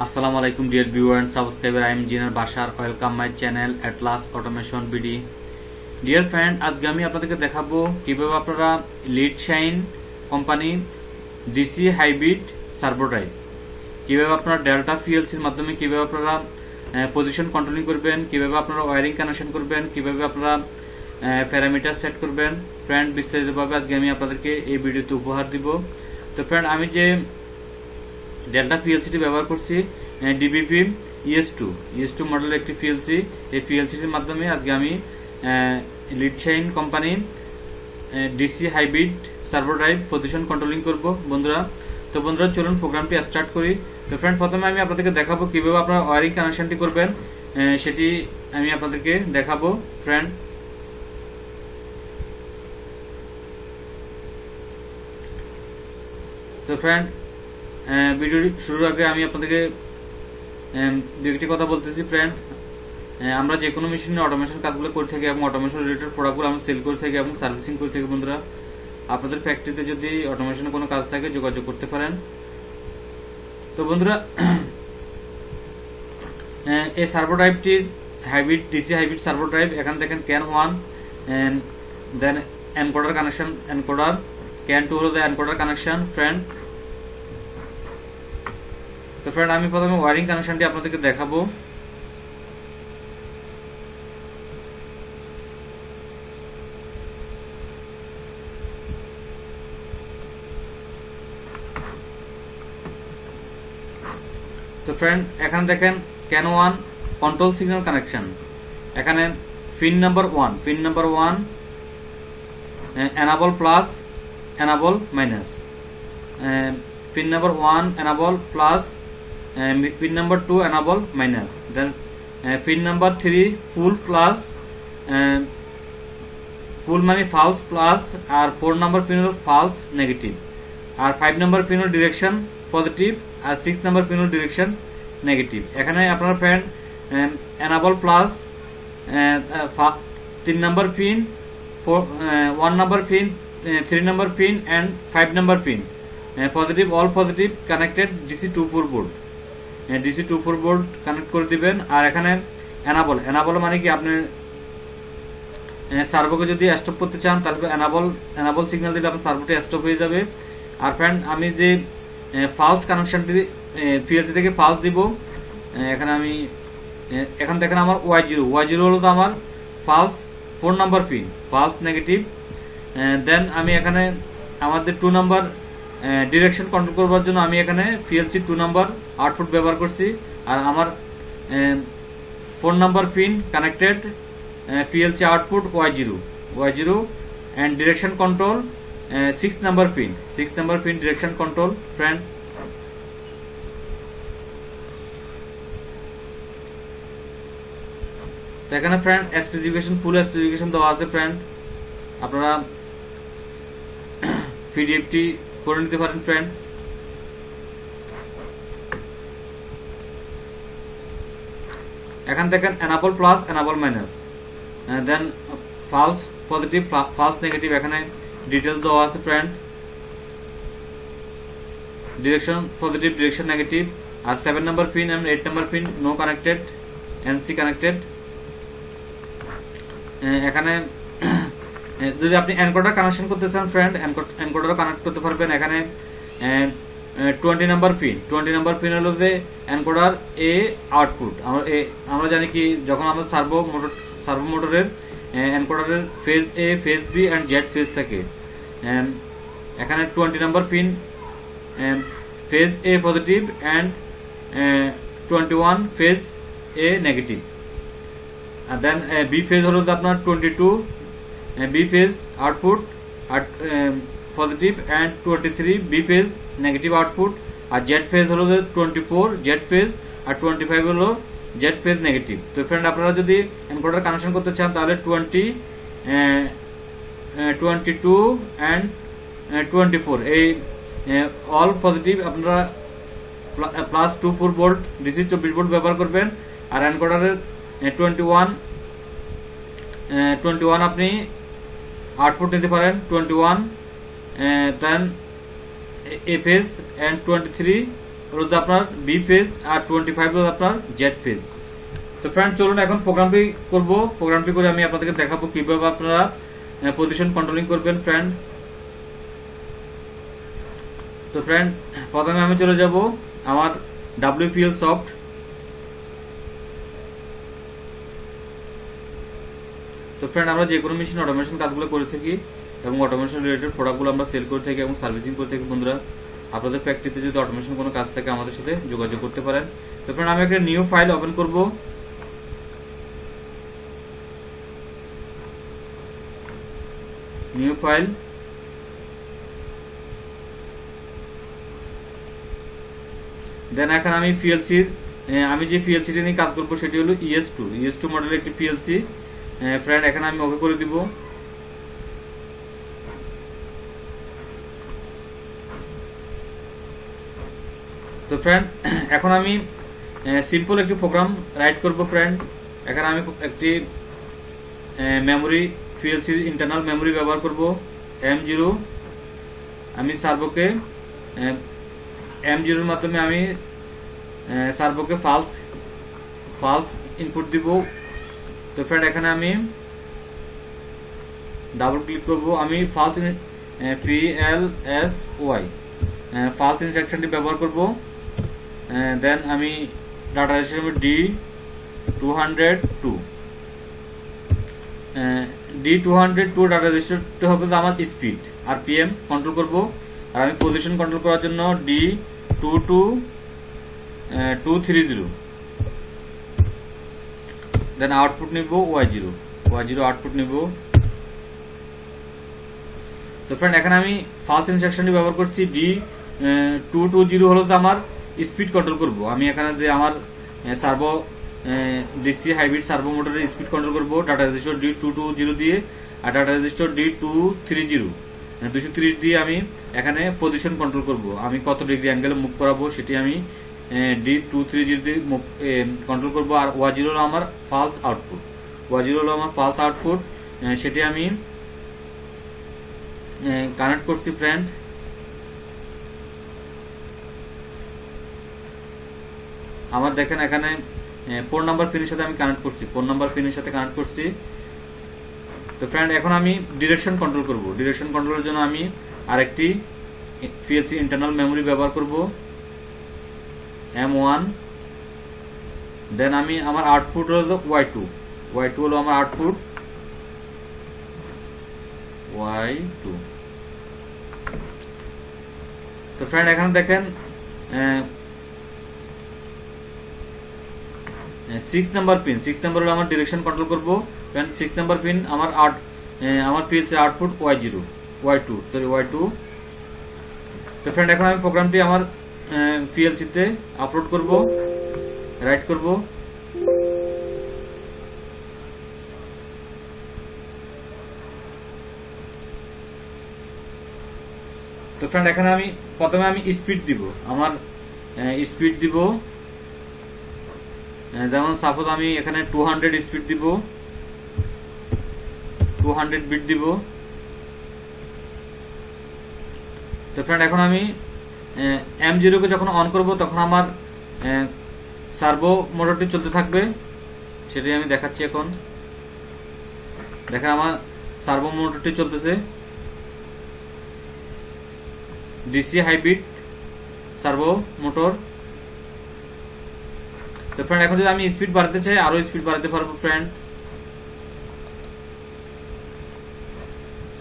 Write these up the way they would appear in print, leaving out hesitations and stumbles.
Assalamu alaikum dear viewer and subscriber. I am Engineer Bashar. Welcome my channel Atlas Automation BD. Dear friend, আজকে আমি আপনাদেরকে দেখাবো কিভাবে আপনারা lead shine company DC hybrid servo drive কিভাবে আপনারা delta পিএলসির মাধ্যমে কিভাবে আপনারা পজিশন কন্ট্রোলিং করবেন, কিভাবে আপনারা ওয়্যারিং কানেকশন করবেন, কিভাবে আপনারা প্যারামিটার সেট করবেন। ফ্রেন্ড, বিস্তারিতভাবে আজকে আমি আপনাদেরকে এই ভিডিওতে উপহার দিব। তো ফ্রেন্ড, আমি যে ডেল্টা পিএলসিটি ব্যবহার করছি ডিবিপি ES2 মডেলের একটি পিএলসি। এই পিএলসিটির মাধ্যমে আজকে আমি lead shine company DC hybrid servo drive position controlling করব বন্ধুরা। তো বন্ধুরা, চলুন প্রোগ্রামটি স্টার্ট করি। তো ফ্রেন্ড, প্রথমে আমি আপনাদেরকে দেখাবো কিভাবে আপনারা ওয়্যারিং কানেকশনটি করবেন, সেটি আমি আপনাদেরকে দেখাবো ফ্রেন্ড। তো ফ্রেন্ড, ভিডিও শুরুর আগে আমি আপনাদেরকে দু একটি কথা বলতেছি ফ্রেন্ড। আমরা যে কোনো মেশিনে অটোমেশন কাজগুলো করে থাকি এবং অটোমেশন রিলেটেড প্রোডাক্টগুলো আমরা সেল করে থাকি এবং সার্ভিসিং করে থাকি বন্ধুরা। আপনাদের ফ্যাক্টরিতে যদি অটোমেশনের কোনো কাজ থাকে যোগাযোগ করতে পারেন। তো বন্ধুরা, এই সার্ভো ড্রাইভটির hybrid DC hybrid servo drive, এখানে দেখেন can 1 then encoder connection, encoder ক্যান 2 হলো এনকোডার কানেকশন ফ্রেন্ড। তো ফ্রেন্ড, আমি প্রথমে ওয়্যারিং কানেকশনটি আপনাদেরকে দেখাবো। তো ফ্রেন্ড, এখানে দেখেন ক্যান 1 কন্ট্রোল সিগন্যাল কানেকশন। এখানে pin number 1 enable plus enable minus, pin number 1 enable plus pin number 2 enable minus, then pin number 3 full plus, full মানে ফালস প্লাস, আর 4 নাম্বার পিন হল ফালস নেগেটিভ, আর 5 number pin হল direction positive, আর 6 number pin হল direction negative. এখানে আপনারা friend enable plus 3 number pin, 1 number pin, 3 number pin and 5 number pin positive, all positive connected DC 24 board, DC 24 board connect করে দিবেন। আর এখানে enable মানে কি, আপনি সার্ভোকে যদি স্টপ করতে চান তাহলে এনাবল সিগন্যাল দিলে আপনার সার্ভোটি স্টপ হয়ে যাবে। আর ফ্রেন্ড, আমি যে ফালস কানেকশনটি পিএলসি থেকে ফালস দিব, এখানে দেখেন আমার Y0 হলো তো আমার ফালস 4 নাম্বার পিন, ফালস নেগেটিভ। দেন আমি এখানে আমাদের 2 নাম্বার ডিরেকশন কন্ট্রোল করবার জন্য আমি এখানে পিএলসি 2 নাম্বার আউটপুট ব্যবহার করছি। আর আমার 4 number pin connected PLC output Y0 and direction control 6 number pin direction control friend. এখানে ফ্রেন্ড ফুল স্পেসিফিকেশন দেওয়া আছে ফ্রেন্ড, আপনারা পিডিএফটি করে নিতে পারেন ফ্রেন্ড। এখানে দেখেন enable plus enable minus, then false positive false negative, এখানে ডিটেলস দেওয়া আছে friend. Direction positive direction negative, আর 7 number pin and 8 number pin no connected, NC connected. এখানে যদি আপনি এনকোডার কানেকশন করতে চান ফ্রেন্ড, এনকোডারও কানেক্ট করতে পারবেন। এখানে 20 নাম্বার পিন হলো যে এনকোডার এ আউটপুট। আমরা জানি কি, যখন আমরা সার্ভো মোটরের এনকোডারের phase A, phase B and Z phase থাকে, এখানে 20 number pin phase A positive and 21 phase A negative. আর দেন বি ফেজ হলো আপনার 22 বি ফেজ আউটপুট আর positive and 23 B phase negative output. আর জেড ফেজ হলো 24 জেড ফেজ, আর 25 হলো জেড ফেজ নেগেটিভ। তো ফ্রেন্ড, আপনারা যদি এনকোডার কানেকশন করতে চান তাহলে 20, 22 এন্ড 24 এই অল পজিটিভ আপনারা প্লাস 24 ভোল্ট ডিসি 24 ভোল্ট ব্যবহার করবেন। আর এনকোডারের 21 আপনি আউটপুট নিতে পারেন 21, দেন এ ফেজ এন্ড 23 হলো আপনার বি ফেজ আর 25 হলো আপনার জেড ফেজ। তো ফ্রেন্ড চলুন এখন প্রোগ্রামটি করব। প্রোগ্রামটি করে আমি আপনাদেরকে দেখাবো কিভাবে আপনারা পজিশন কন্ট্রোলিং করবেন ফ্রেন্ড। তো ফ্রেন্ড প্রথমে আমি চলে যাব আমার WPL সফট। তো ফ্রেন্ড আমরা যে কোনো মেশিন অটোমেশন কাজগুলো করে থাকি এবং অটোমেশন রিলেটেড প্রোডাক্টগুলো আমরা সেল করে থাকি এবং সার্ভিসিং করে থাকি। বন্ধুরা আপনাদের ফ্যাক্টরিতে যদি অটোমেশন কোনো কাজ থাকে আমাদের সাথে যোগাযোগ করতে পারেন। তো ফ্রেন্ড আমি একটা নিউ ফাইল ওপেন করব। নিউ ফাইল, দেন এখন আমি আমি যে পিএলসি নিয়ে কাজ করবো সেটি হলো ES2 মডেলের একটি পিএলসি। ফ্রেন্ড এখানে আমি ওকে করে দিব। তো ফ্রেন্ড এখন আমি সিম্পল একটি প্রোগ্রাম রাইট করব ফ্রেন্ড। এখানে আমি একটি মেমোরি পিএলসি ইন্টারনাল মেমোরি ব্যবহার করব M0। আমি সার্ভোকে M0 এর মাধ্যমে আমি সার্ভোকে ফালস ইনপুট দিব। তো ফ্রেন্ড এখানে আমি ডাবল ক্লিক করব। আমি ফালস PLSY ফালস ইনস্ট্রাকশনটি ব্যবহার করব। দেন আমি ডাটা রেজিস্টার D202 ডাটা রেজিস্টারটি হবে আমার স্পিড আর PM কন্ট্রোল করব। আর আমি পজিশন কন্ট্রোল করার জন্য D22230। দেন আউটপুট নিব Y0 আউটপুট নিব। তো ফ্রেন্ড এখানে আমি ফালস ইনস্ট্রাকশনটি ব্যবহার করছি। D220 হলো আমার স্পিড কন্ট্রোল করব। আমি এখানে যে আমার সার্ভো DC হাইব্রিড সার্ভো মোটরের স্পিড কন্ট্রোল করব ডাটা রেজিস্টার D220 দিয়ে, আর ডাটা রেজিস্টার D230 দিয়ে আমি এখানে পজিশন কন্ট্রোল করব। আমি কত ডিগ্রি অ্যাঙ্গেলে মুভ করাবো সেটি আমি D230 দিয়ে কন্ট্রোল করব। আর Y0 হলো আমার ফালস আউটপুট, সেটি আমি কানেক্ট করছি ফ্রেন্ড। আমার দেখেন এখানে 4 নাম্বার পিনের সাথে আমি কানেক্ট করছি। তো ফ্রেন্ড এখন আমি ডিরেকশন কন্ট্রোল করব। ডিরেকশন কন্ট্রোলের জন্য আমি আরেকটি পিএলসি ইন্টারনাল মেমোরি ব্যবহার করব M1। দেন আমি আমার আউটপুট হলো Y2 হলো আমার আউটপুট Y2। তো ফ্রেন্ড এখানে দেখেন 6 নাম্বার হলো আমার ডিরেকশন কন্ট্রোল করব। 6 নাম্বার পিন আমার পিএলসি আউটপুট Y2। তো ফ্রেন্ড এখন আমি প্রোগ্রামটি আমার পিএলসি তে আপলোড করব, রাইট করব। তো ফ্রেন্ড এখানে আমি প্রথমে স্পিড দিব। আমার স্পিড দিব, যেমন সাপোজ আমি এখানে 200 স্পিড দিব, 200 বিট দিব। তো ফ্রেন্ড এখন আমি M0 কে যখন অন করব তখন আমার সার্ভো মোটরটি চলতে থাকবে, সেটাই আমি দেখাচ্ছি। এখন দেখেন আমার সার্ভো মোটরটি চলতেছে, DC হাইব্রিড সার্ভো মোটর। তো ফ্রেন্ড এখন যদি আমি স্পিড বাড়াতে চাই আরো স্পিড বাড়াতে পারবো ফ্রেন্ড।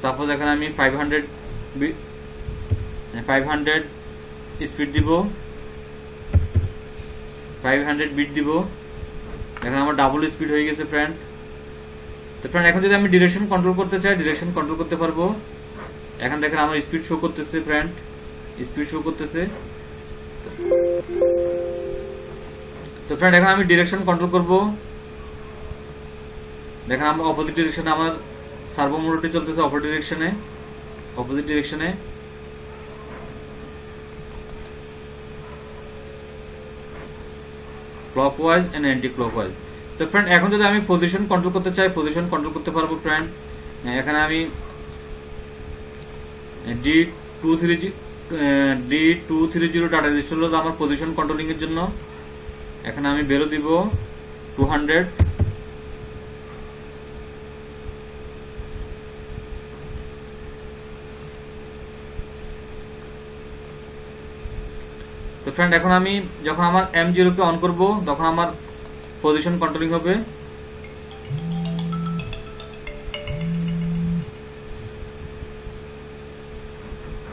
সাপোজ এখানে আমি 500 স্পিড দিব, 500 বিট দিব। এখন আমার ডাবল স্পিড হয়ে গেছে ফ্রেন্ড। তো ফ্রেন্ড এখন যদি আমি ডিরেকশন কন্ট্রোল করতে চাই ডিরেকশন কন্ট্রোল করতে পারবো। এখন দেখেন আমার স্পিড শো করতেছে ফ্রেন্ড, স্পিড শো করতেছে। তো ফ্রেন্ড এখন আমি ডিরেকশন কন্ট্রোল করব। দেখেন আমার অপোজিট ডিরেকশনে আমার সার্ভো মোটরটি চলতেছে, অপোজিট ডিরেকশনে। Clockwise and anti clockwise. তো ফ্রেন্ড এখন যদি আমি পজিশন কন্ট্রোল করতে চাই পজিশন কন্ট্রোল করতে পারবো ফ্রেন্ড। এখানে আমি D230 D230 ডাটা রেজিস্টার হলো আমার পজিশন কন্ট্রোলিং এর জন্য। এখানে আমি ভ্যালু দিব 200। তো ফ্রেন্ড এখন আমি যখন আমার M0 কে অন করব তখন আমার পজিশন কন্ট্রোলিং হবে।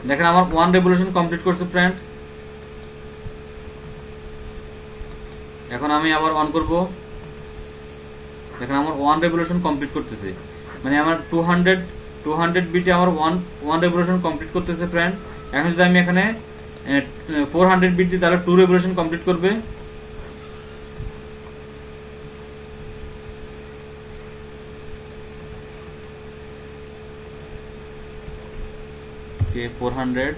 দেখেন আমার 1 রেভলিউশন কমপ্লিট করছে ফ্রেন্ড। এখন আমি আবার অন করব, দেখেন আমার 1 রেভলিউশন কমপ্লিট করতেছে, মানে আমার 200 বিটে আমার 1 রেভলিউশন কমপ্লিট করতেছে ফ্রেন্ড। এখন যদি আমি এখানে 400 বিট দিই তাহলে 2 রেভলিউশন কমপ্লিট করবে। ওকে 400।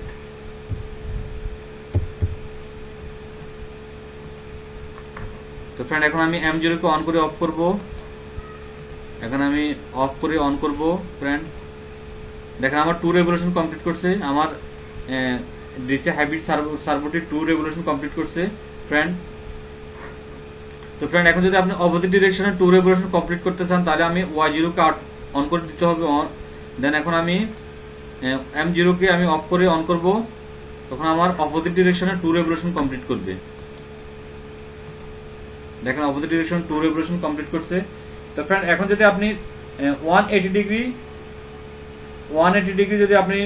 তো ফ্রেন্ড এখন আমি M0 কে অন করে অফ করব। এখন আমি অফ করে অন করব ফ্রেন্ড। দেখেন আমার 2 রেভলিউশন কমপ্লিট করছে, আমার ডিসি হাইব্রিড সার্ভোটি 2 রেভলিউশন কমপ্লিট করছে ফ্রেন্ড। তো ফ্রেন্ড এখন যদি আপনি অপোজিট ডিরেকশনে 2 রেভলিউশন কমপ্লিট করতে চান তাহলে আমি Y0 কে অন করে দিতে হবে অন। দেন এখন আমি M0 কে আমি অফ করে অন করব, তখন আমার অপোজিট ডিরেকশনে 2 রেভলিউশন কমপ্লিট করবে। দেখেন অপোজিট ডিরেকশন 2 রেভলিউশন কমপ্লিট করছে। তো ফ্রেন্ড এখন যদি আপনি 180 ডিগ্রি যদি আপনি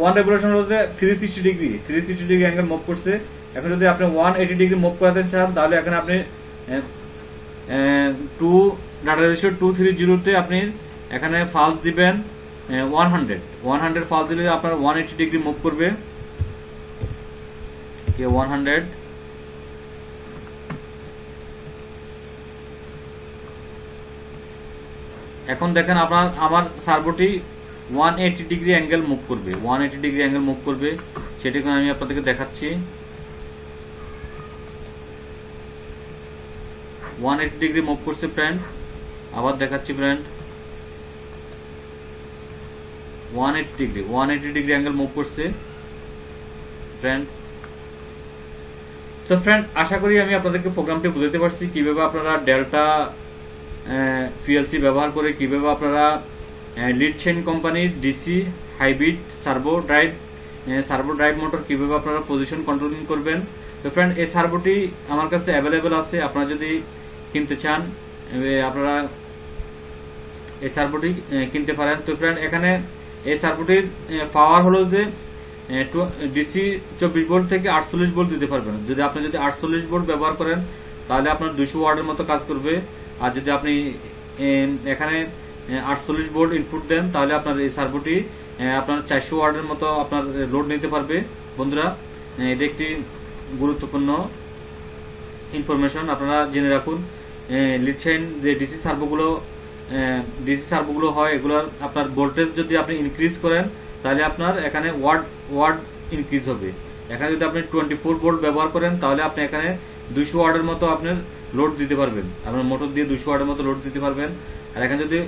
1 রেভলিউশন হতে 360 ডিগ্রি অ্যাঙ্গেল মুভ করছে। এখন যদি আপনি 180 ডিগ্রি মুভ করাতে চান তাহলে এখানে আপনি 2 ডাটা রেজিস্টার 230 তে আপনি এখানে ফালস দিবেন 100 ফালস দিলে আপনার 180 ডিগ্রি মুভ করবে। 100। এখন দেখেন আমার সার্ভোটি 180 ডিগ্রি অ্যাঙ্গেল মুভ করবে, 180 ডিগ্রি অ্যাঙ্গেল মুভ করবে, সেটি আমি আপনাদেরকে দেখাচ্ছি। 180 ডিগ্রি মুভ করছে ফ্রেন্ড, আবার দেখাচ্ছি ফ্রেন্ড। 180 ডিগ্রি অ্যাঙ্গেল মুভ করছে ফ্রেন্ড। তো ফ্রেন্ড আশা করি আমি আপনাদেরকে প্রোগ্রামটি বুঝাতে পারছি কিভাবে আপনারা ডেল্টা PLC ব্যবহার করে কিভাবে আপনারা লিড চেইন কোম্পানির DC hybrid servo drive motor কিভাবে আপনারা পজিশন কন্ট্রোলিং করবেন। তো ফ্রেন্ড এই সার্ভোটি আমার কাছে অ্যাভেলেবেল আছে, আপনারা যদি কিনতে চান আপনারা এই সার্ভোটি কিনতে পারেন। তো ফ্রেন্ড এখানে এই সার্ভোটির পাওয়ার হলো যে ডিসি 24 ভোল্ট থেকে 48 ভোল্ট দিতে পারবেন। যদি আপনি 48 ভোল্ট ব্যবহার করেন তাহলে আপনার 200 ওয়াটের মতো কাজ করবে। আর যদি আপনি এখানে 48 ভোল্ট ইনপুট দেন তাহলে আপনার এই সার্ভোটি আপনার 400 ওয়াটের মতো আপনার লোড নিতে পারবে। বন্ধুরা এটা একটি গুরুত্বপূর্ণ ইনফরমেশন, আপনারা জেনে রাখুন। লিড চেইন যে ডিসি সার্ভোগুলো হয় এগুলোর আপনার ভোল্টেজ যদি আপনি ইনক্রিজ করেন তাহলে আপনার এখানে ওয়াট ইনক্রিজ হবে। এখানে যদি আপনি 24 ভোল্ট ব্যবহার করেন তাহলে আপনি এখানে 200 ওয়াটের মতো আপনার লোড দিতে পারবেন, আপনার মোটর দিয়ে 200 ওয়াটের মতো লোড দিতে পারবেন। আর এখানে যদি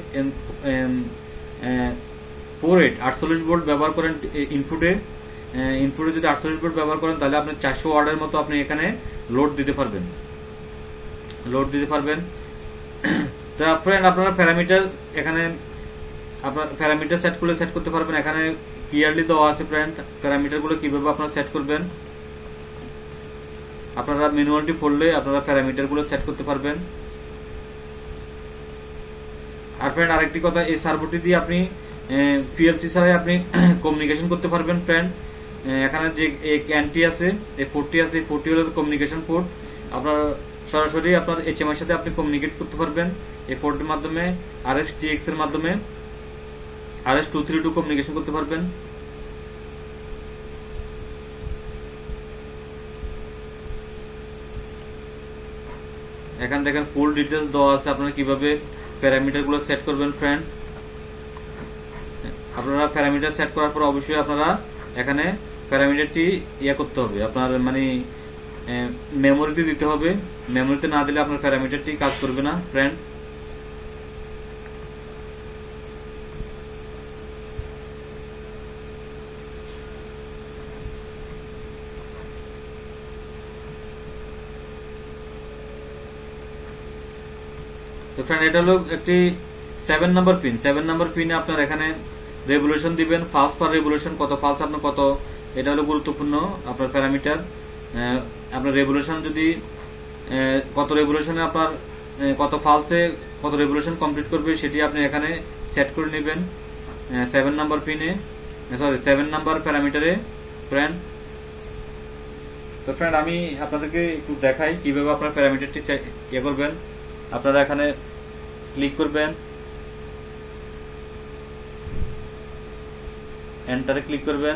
48 ভোল্ট ব্যবহার করেন ইনপুটে যদি 48 ভোল্ট ব্যবহার করেন তাহলে আপনি 400 ওয়াটের মতো আপনি এখানে লোড দিতে পারবেন। তো ফ্রেন্ড আপনারা প্যারামিটার এখানে আপনার প্যারামিটার সেট করতে পারবেন। এখানে ক্লিয়ারলি দেওয়া আছে ফ্রেন্ড প্যারামিটার গুলো কিভাবে আপনারা সেট করবেন। আপনারা ম্যানুয়ালটি পড়লে আপনারা প্যারামিটার গুলো সেট করতে পারবেন। আর ফ্রেন্ড আরেকটি কথা, এই সার্ভোটি দিয়ে আপনি PLC ছাড়াই আপনি কমিউনিকেশন করতে পারবেন ফ্রেন্ড। এখানে যে ক্যানটি আছে, এই পোর্টটি আছে, এই পোর্টটি হলো কমিউনিকেশন পোর্ট। আপনার সরাসরি আপনার HMI এর সাথে আপনি কমিউনিকেট করতে পারবেন এই পোর্টের মাধ্যমে। RS-TX এর মাধ্যমে RS-232 কমিউনিকেশন করতে পারবেন। এখানে দেখেন ফুল ডিটেইলস দেওয়া আছে আপনারা কিভাবে প্যারামিটার গুলো সেট করবেন ফ্রেন্ড। আপনারা প্যারামিটার সেট করার পর অবশ্যই আপনারা এখানে প্যারামিটারটি করতে হবে, আপনার মানে মেমোরিতে দিতে হবে। মেমোরিতে না দিলে আপনার প্যারামিটারটি কাজ করবে না ফ্রেন্ড। তো ফ্রেন্ড এটা হলো একটি 7 নাম্বার পিন। 7 নাম্বার পিনে আপনার এখানে রেভলিউশন দিবেন, ফালস পার রেভলিউশন কত ফালস আপনার কত, এটা হলো গুরুত্বপূর্ণ আপনার প্যারামিটার। আপনার রেভলিউশন যদি কত রেভলিউশনে আপনার কত ফালসে কত রেভলিউশন কমপ্লিট করবে সেটি আপনি এখানে সেট করে নেবেন 7 নাম্বার পিনে, সরি 7 নাম্বার প্যারামিটারে ফ্রেন্ড। তো ফ্রেন্ড আমি আপনাদেরকে একটু দেখাই কিভাবে আপনার প্যারামিটারটি ইয়ে করবেন। আপনারা এখানে ক্লিক করবেন, এন্টারে ক্লিক করবেন,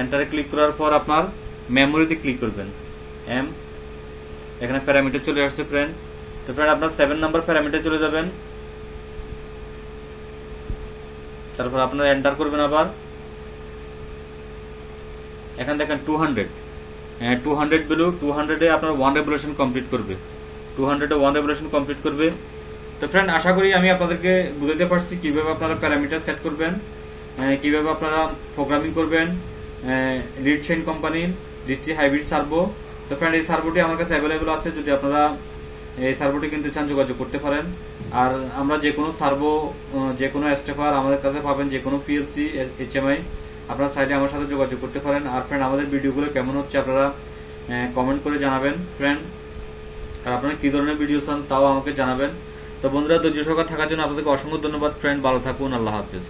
এন্টারে ক্লিক করার পর আপনার মেমোরিতে ক্লিক করবেন, এখানে প্যারামিটার চলে আসছে ফ্রেন্ড। তো ফ্রেন্ড আপনার 7 নাম্বার প্যারামিটার চলে যাবেন, তারপর আপনার এন্টার করবেন আবার। এখানে দেখেন 200 ভ্যালু, 200 এ আপনার 1 রেভলিউশন কমপ্লিট করবে, 200 এ 1 রেভলিউশন কমপ্লিট করবে। তো ফ্রেন্ড আশা করি আমি আপনাদেরকে বুঝাতে পারছি কিভাবে আপনারা প্যারামিটার সেট করবেন, কিভাবে আপনারা প্রোগ্রামিং করবেন lead chain company DC hybrid servo. তো ফ্রেন্ড এই সার্ভোটি আমার কাছে অ্যাভেলেবল আছে, যদি আপনারা এই সার্ভোটি কিনতে চান যোগাযোগ করতে পারেন। আর আমরা যে কোনো সার্ভো, যে কোনো স্টেপার আমাদের কাছে পাবেন, যে কোনো পিএলসি এইচএমআই আপনারা চাইলে আমার সাথে যোগাযোগ করতে পারেন। আর ফ্রেন্ড আমাদের ভিডিওগুলো কেমন হচ্ছে আপনারা কমেন্ট করে জানাবেন ফ্রেন্ড, আর আপনারা কি ধরনের ভিডিও চান তাও আমাকে জানাবেন। তো বন্ধুরা ধৈর্য সহকারে থাকার জন্য আপনাদেরকে অসংখ্য ধন্যবাদ ফ্রেন্ড, ভালো থাকুন, আল্লাহ হাফেজ।